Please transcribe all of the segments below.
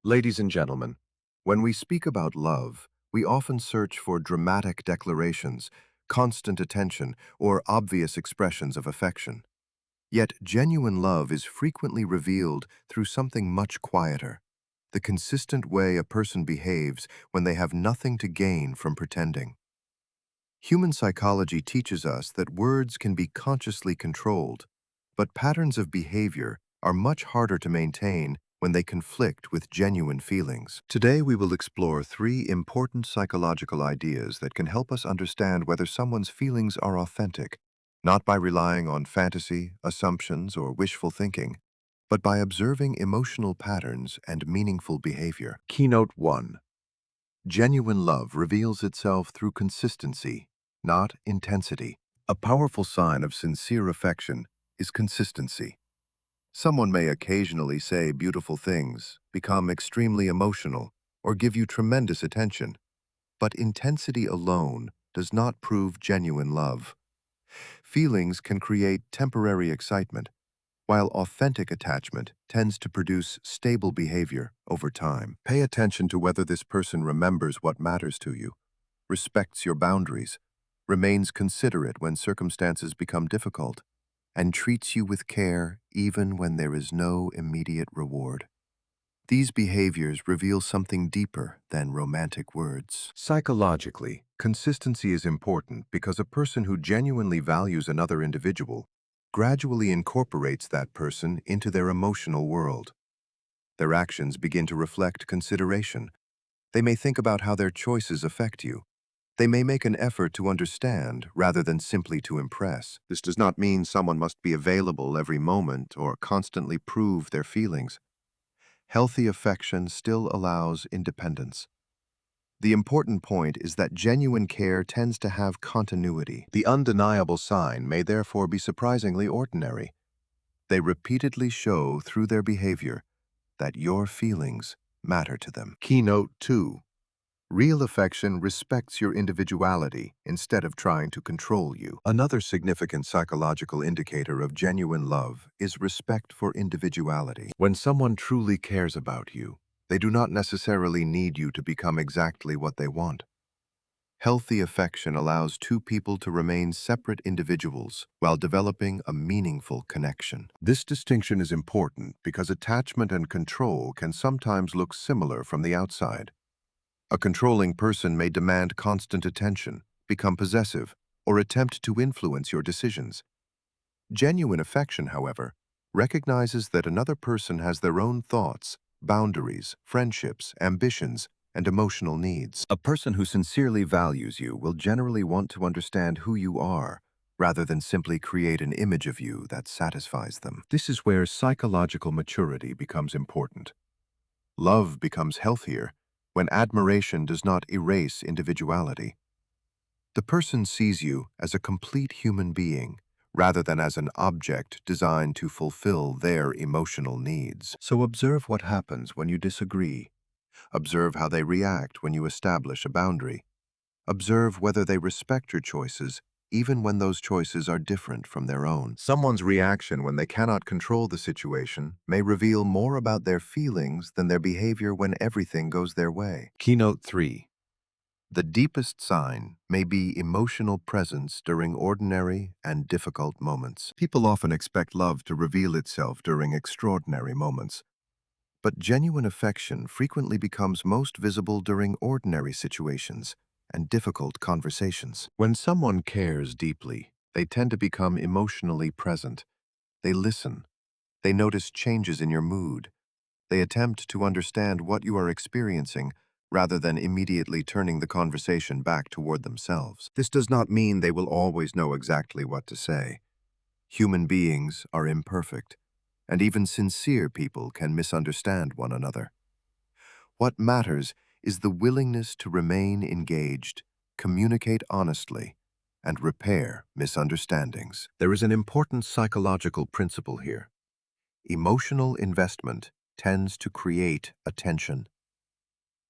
Ladies and gentlemen, when we speak about love, we often search for dramatic declarations, constant attention, or obvious expressions of affection. Yet genuine love is frequently revealed through something much quieter, the consistent way a person behaves when they have nothing to gain from pretending. Human psychology teaches us that words can be consciously controlled, but patterns of behavior are much harder to maintain when they conflict with genuine feelings. Today, we will explore three important psychological ideas that can help us understand whether someone's feelings are authentic, not by relying on fantasy, assumptions, or wishful thinking, but by observing emotional patterns and meaningful behavior. Keynote 1. Genuine love reveals itself through consistency, not intensity. A powerful sign of sincere affection is consistency. Someone may occasionally say beautiful things, become extremely emotional, or give you tremendous attention, but intensity alone does not prove genuine love. Feelings can create temporary excitement, while authentic attachment tends to produce stable behavior over time. Pay attention to whether this person remembers what matters to you, respects your boundaries, remains considerate when circumstances become difficult, and treats you with care even when there is no immediate reward. These behaviors reveal something deeper than romantic words. Psychologically, consistency is important because a person who genuinely values another individual gradually incorporates that person into their emotional world. Their actions begin to reflect consideration. They may think about how their choices affect you. They may make an effort to understand rather than simply to impress. This does not mean someone must be available every moment or constantly prove their feelings. Healthy affection still allows independence. The important point is that genuine care tends to have continuity. The undeniable sign may therefore be surprisingly ordinary. They repeatedly show through their behavior that your feelings matter to them. Keynote 2. Real affection respects your individuality instead of trying to control you. Another significant psychological indicator of genuine love is respect for individuality. When someone truly cares about you, they do not necessarily need you to become exactly what they want. Healthy affection allows two people to remain separate individuals while developing a meaningful connection. This distinction is important because attachment and control can sometimes look similar from the outside. A controlling person may demand constant attention, become possessive, or attempt to influence your decisions. Genuine affection, however, recognizes that another person has their own thoughts, boundaries, friendships, ambitions, and emotional needs. A person who sincerely values you will generally want to understand who you are, rather than simply create an image of you that satisfies them. This is where psychological maturity becomes important. Love becomes healthier when admiration does not erase individuality. The person sees you as a complete human being, rather than as an object designed to fulfill their emotional needs. So observe what happens when you disagree. Observe how they react when you establish a boundary. Observe whether they respect your choices, even when those choices are different from their own. Someone's reaction when they cannot control the situation may reveal more about their feelings than their behavior when everything goes their way. Keynote 3. The deepest sign may be emotional presence during ordinary and difficult moments. People often expect love to reveal itself during extraordinary moments, but genuine affection frequently becomes most visible during ordinary situations and difficult conversations. When someone cares deeply, they tend to become emotionally present. They listen. They notice changes in your mood. They attempt to understand what you are experiencing rather than immediately turning the conversation back toward themselves. This does not mean they will always know exactly what to say. Human beings are imperfect, and even sincere people can misunderstand one another. What matters is the willingness to remain engaged, communicate honestly, and repair misunderstandings. There is an important psychological principle here. Emotional investment tends to create attention.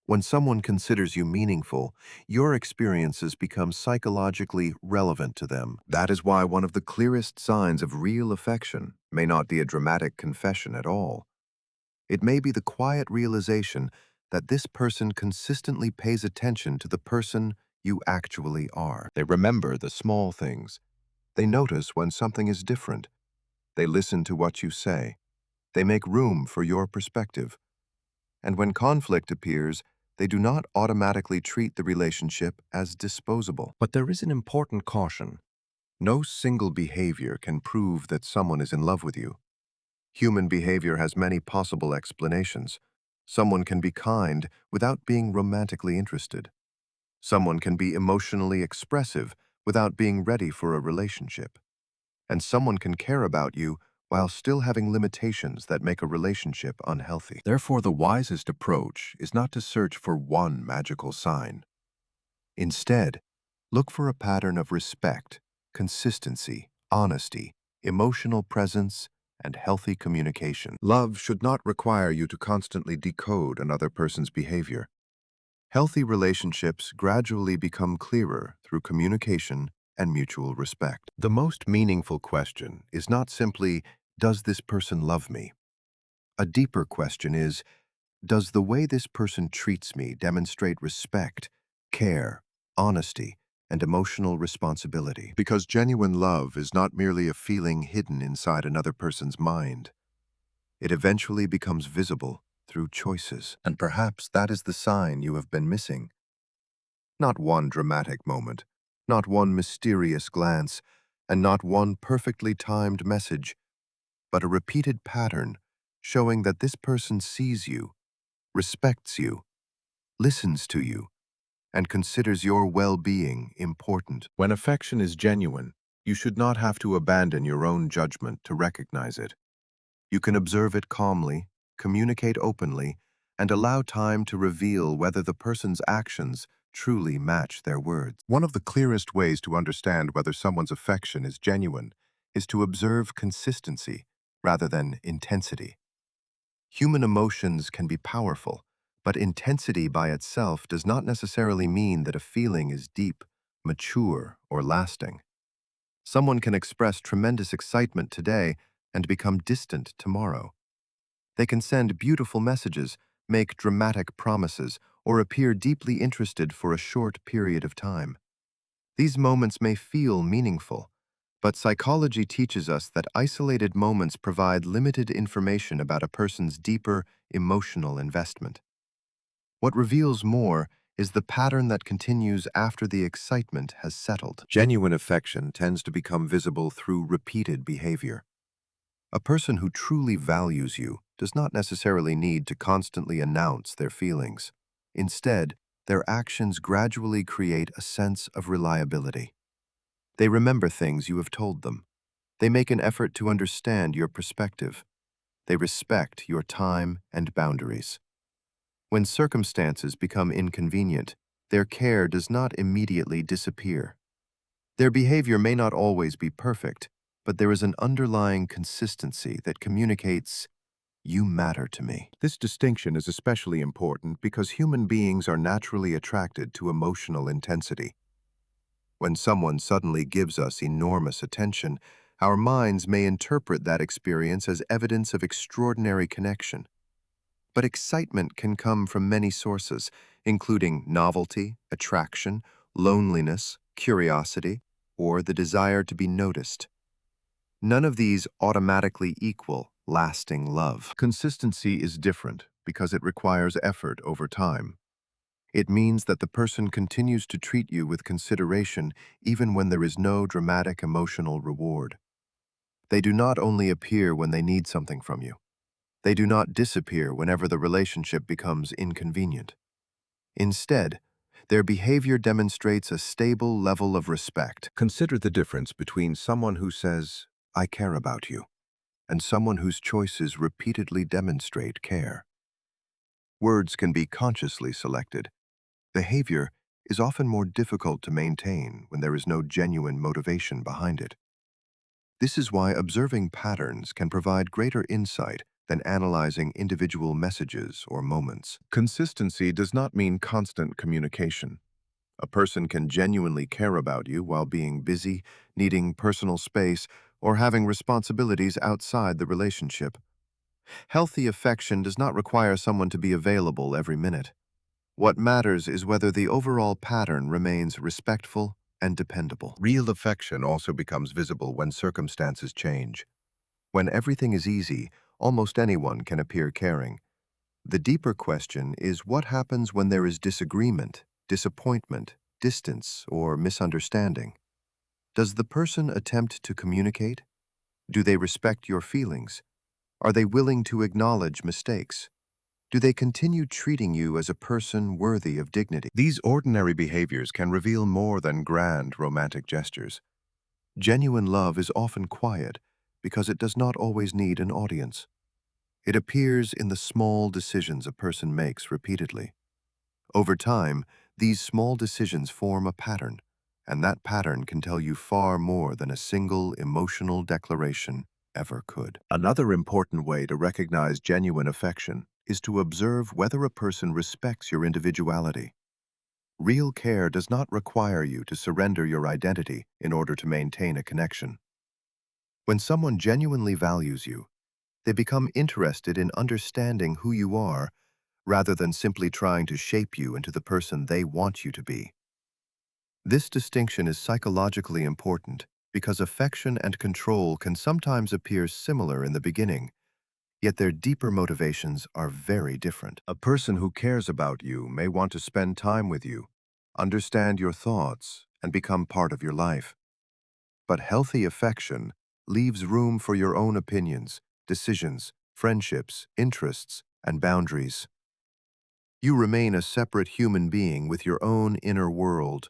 When someone considers you meaningful, your experiences become psychologically relevant to them. That is why one of the clearest signs of real affection may not be a dramatic confession at all. It may be the quiet realization that this person consistently pays attention to the person you actually are. They remember the small things. They notice when something is different. They listen to what you say. They make room for your perspective. And when conflict appears, they do not automatically treat the relationship as disposable. But there is an important caution. No single behavior can prove that someone is in love with you. Human behavior has many possible explanations. Someone can be kind without being romantically interested. Someone can be emotionally expressive without being ready for a relationship. And someone can care about you while still having limitations that make a relationship unhealthy. Therefore, the wisest approach is not to search for one magical sign. Instead, look for a pattern of respect, consistency, honesty, emotional presence, and healthy communication. Love should not require you to constantly decode another person's behavior. Healthy relationships gradually become clearer through communication and mutual respect. The most meaningful question is not simply, does this person love me? A deeper question is, does the way this person treats me demonstrate respect, care, honesty, and emotional responsibility? Because genuine love is not merely a feeling hidden inside another person's mind. It eventually becomes visible through choices. And perhaps that is the sign you have been missing. Not one dramatic moment, not one mysterious glance, and not one perfectly timed message, but a repeated pattern showing that this person sees you, respects you, listens to you, and considers your well-being important. When affection is genuine, you should not have to abandon your own judgment to recognize it. You can observe it calmly, communicate openly, and allow time to reveal whether the person's actions truly match their words. One of the clearest ways to understand whether someone's affection is genuine is to observe consistency rather than intensity. Human emotions can be powerful, but intensity by itself does not necessarily mean that a feeling is deep, mature, or lasting. Someone can express tremendous excitement today and become distant tomorrow. They can send beautiful messages, make dramatic promises, or appear deeply interested for a short period of time. These moments may feel meaningful, but psychology teaches us that isolated moments provide limited information about a person's deeper emotional investment. What reveals more is the pattern that continues after the excitement has settled. Genuine affection tends to become visible through repeated behavior. A person who truly values you does not necessarily need to constantly announce their feelings. Instead, their actions gradually create a sense of reliability. They remember things you have told them. They make an effort to understand your perspective. They respect your time and boundaries. When circumstances become inconvenient, their care does not immediately disappear. Their behavior may not always be perfect, but there is an underlying consistency that communicates, "You matter to me." This distinction is especially important because human beings are naturally attracted to emotional intensity. When someone suddenly gives us enormous attention, our minds may interpret that experience as evidence of extraordinary connection. But excitement can come from many sources, including novelty, attraction, loneliness, curiosity, or the desire to be noticed. None of these automatically equal lasting love. Consistency is different because it requires effort over time. It means that the person continues to treat you with consideration even when there is no dramatic emotional reward. They do not only appear when they need something from you. They do not disappear whenever the relationship becomes inconvenient. Instead, their behavior demonstrates a stable level of respect. Consider the difference between someone who says, "I care about you," and someone whose choices repeatedly demonstrate care. Words can be consciously selected. Behavior is often more difficult to maintain when there is no genuine motivation behind it. This is why observing patterns can provide greater insight than analyzing individual messages or moments. Consistency does not mean constant communication. A person can genuinely care about you while being busy, needing personal space, or having responsibilities outside the relationship. Healthy affection does not require someone to be available every minute. What matters is whether the overall pattern remains respectful and dependable. Real affection also becomes visible when circumstances change. When everything is easy, almost anyone can appear caring. The deeper question is what happens when there is disagreement, disappointment, distance, or misunderstanding. Does the person attempt to communicate? Do they respect your feelings? Are they willing to acknowledge mistakes? Do they continue treating you as a person worthy of dignity? These ordinary behaviors can reveal more than grand romantic gestures. Genuine love is often quiet because it does not always need an audience. It appears in the small decisions a person makes repeatedly. Over time, these small decisions form a pattern, and that pattern can tell you far more than a single emotional declaration ever could. Another important way to recognize genuine affection is to observe whether a person respects your individuality. Real care does not require you to surrender your identity in order to maintain a connection. When someone genuinely values you, they become interested in understanding who you are rather than simply trying to shape you into the person they want you to be. This distinction is psychologically important because affection and control can sometimes appear similar in the beginning, yet their deeper motivations are very different. A person who cares about you may want to spend time with you, understand your thoughts, and become part of your life. But healthy affection leaves room for your own opinions, decisions, friendships, interests, and boundaries. You remain a separate human being with your own inner world.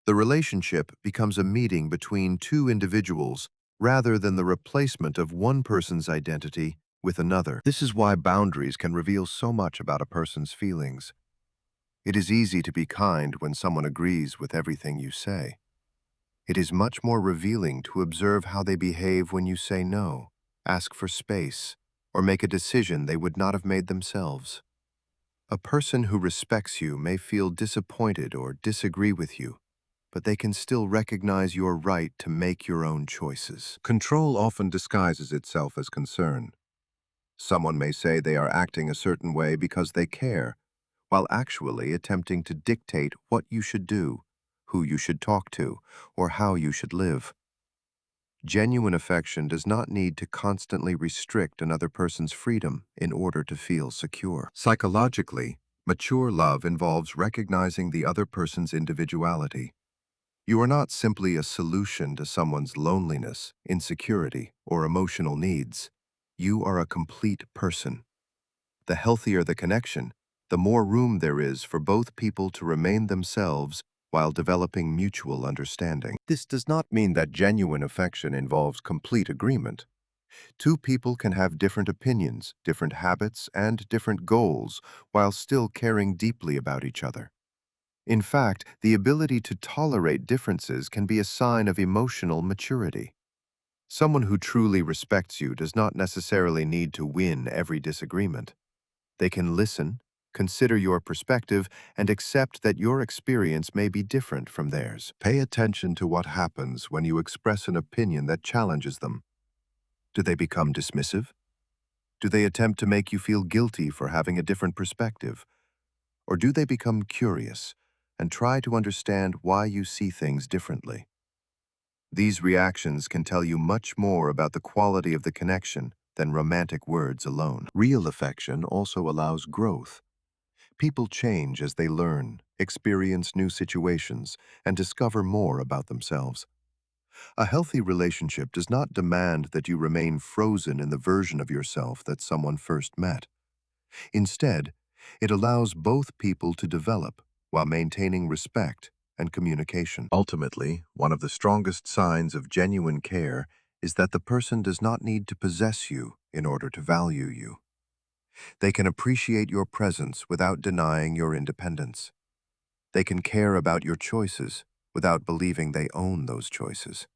The relationship becomes a meeting between two individuals rather than the replacement of one person's identity with another. This is why boundaries can reveal so much about a person's feelings. It is easy to be kind when someone agrees with everything you say. It is much more revealing to observe how they behave when you say no, ask for space, or make a decision they would not have made themselves. A person who respects you may feel disappointed or disagree with you, but they can still recognize your right to make your own choices. Control often disguises itself as concern. Someone may say they are acting a certain way because they care, while actually attempting to dictate what you should do, who you should talk to, or how you should live. Genuine affection does not need to constantly restrict another person's freedom in order to feel secure. Psychologically, mature love involves recognizing the other person's individuality. You are not simply a solution to someone's loneliness, insecurity, or emotional needs. You are a complete person. The healthier the connection, the more room there is for both people to remain themselves while developing mutual understanding. This does not mean that genuine affection involves complete agreement. Two people can have different opinions, different habits, and different goals while still caring deeply about each other. In fact, the ability to tolerate differences can be a sign of emotional maturity. Someone who truly respects you does not necessarily need to win every disagreement. They can listen, consider your perspective, and accept that your experience may be different from theirs. Pay attention to what happens when you express an opinion that challenges them. Do they become dismissive? Do they attempt to make you feel guilty for having a different perspective? Or do they become curious and try to understand why you see things differently? These reactions can tell you much more about the quality of the connection than romantic words alone. Real affection also allows growth. People change as they learn, experience new situations, and discover more about themselves. A healthy relationship does not demand that you remain frozen in the version of yourself that someone first met. Instead, it allows both people to develop while maintaining respect and communication. Ultimately, one of the strongest signs of genuine care is that the person does not need to possess you in order to value you. They can appreciate your presence without denying your independence. They can care about your choices without believing they own those choices.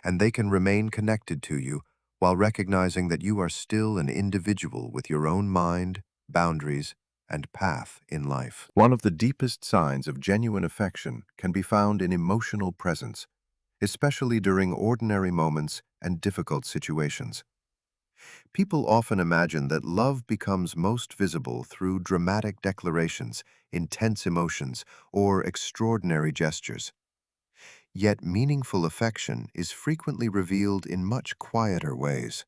And they can remain connected to you while recognizing that you are still an individual with your own mind, boundaries, and path in life. One of the deepest signs of genuine affection can be found in emotional presence, especially during ordinary moments and difficult situations. People often imagine that love becomes most visible through dramatic declarations, intense emotions, or extraordinary gestures. Yet meaningful affection is frequently revealed in much quieter ways.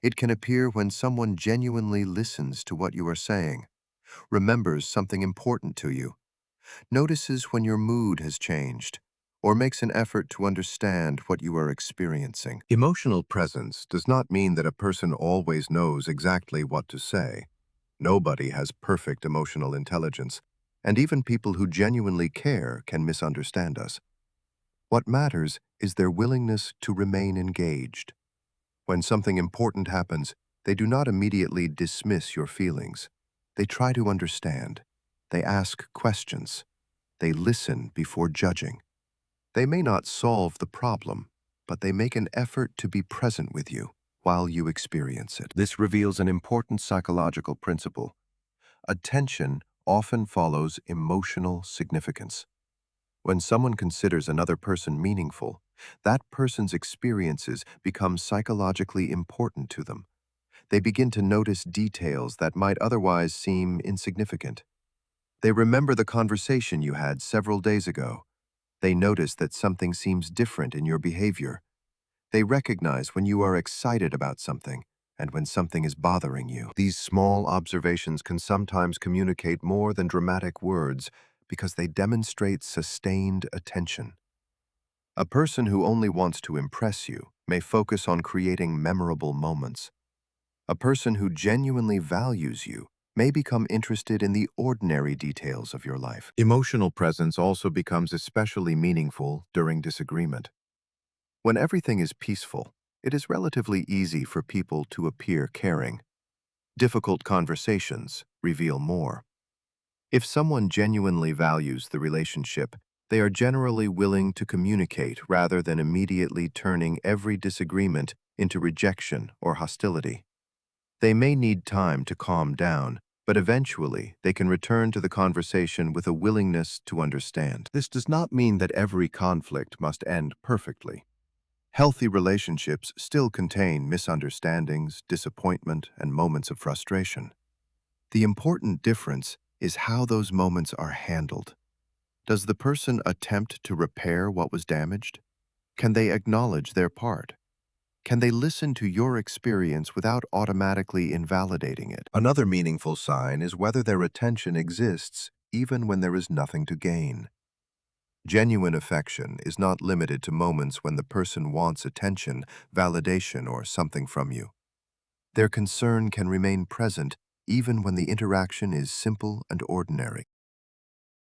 It can appear when someone genuinely listens to what you are saying, remembers something important to you, notices when your mood has changed, or makes an effort to understand what you are experiencing. Emotional presence does not mean that a person always knows exactly what to say. Nobody has perfect emotional intelligence, and even people who genuinely care can misunderstand us. What matters is their willingness to remain engaged. When something important happens, they do not immediately dismiss your feelings. They try to understand. They ask questions. They listen before judging. They may not solve the problem, but they make an effort to be present with you while you experience it. This reveals an important psychological principle. Attention often follows emotional significance. When someone considers another person meaningful, that person's experiences become psychologically important to them. They begin to notice details that might otherwise seem insignificant. They remember the conversation you had several days ago. They notice that something seems different in your behavior. They recognize when you are excited about something and when something is bothering you. These small observations can sometimes communicate more than dramatic words because they demonstrate sustained attention. A person who only wants to impress you may focus on creating memorable moments. A person who genuinely values you may become interested in the ordinary details of your life. Emotional presence also becomes especially meaningful during disagreement. When everything is peaceful, it is relatively easy for people to appear caring. Difficult conversations reveal more. If someone genuinely values the relationship, they are generally willing to communicate rather than immediately turning every disagreement into rejection or hostility. They may need time to calm down, but eventually they can return to the conversation with a willingness to understand. This does not mean that every conflict must end perfectly. Healthy relationships still contain misunderstandings, disappointment, and moments of frustration. The important difference is how those moments are handled. Does the person attempt to repair what was damaged? Can they acknowledge their part? Can they listen to your experience without automatically invalidating it? Another meaningful sign is whether their attention exists even when there is nothing to gain. Genuine affection is not limited to moments when the person wants attention, validation, or something from you. Their concern can remain present even when the interaction is simple and ordinary.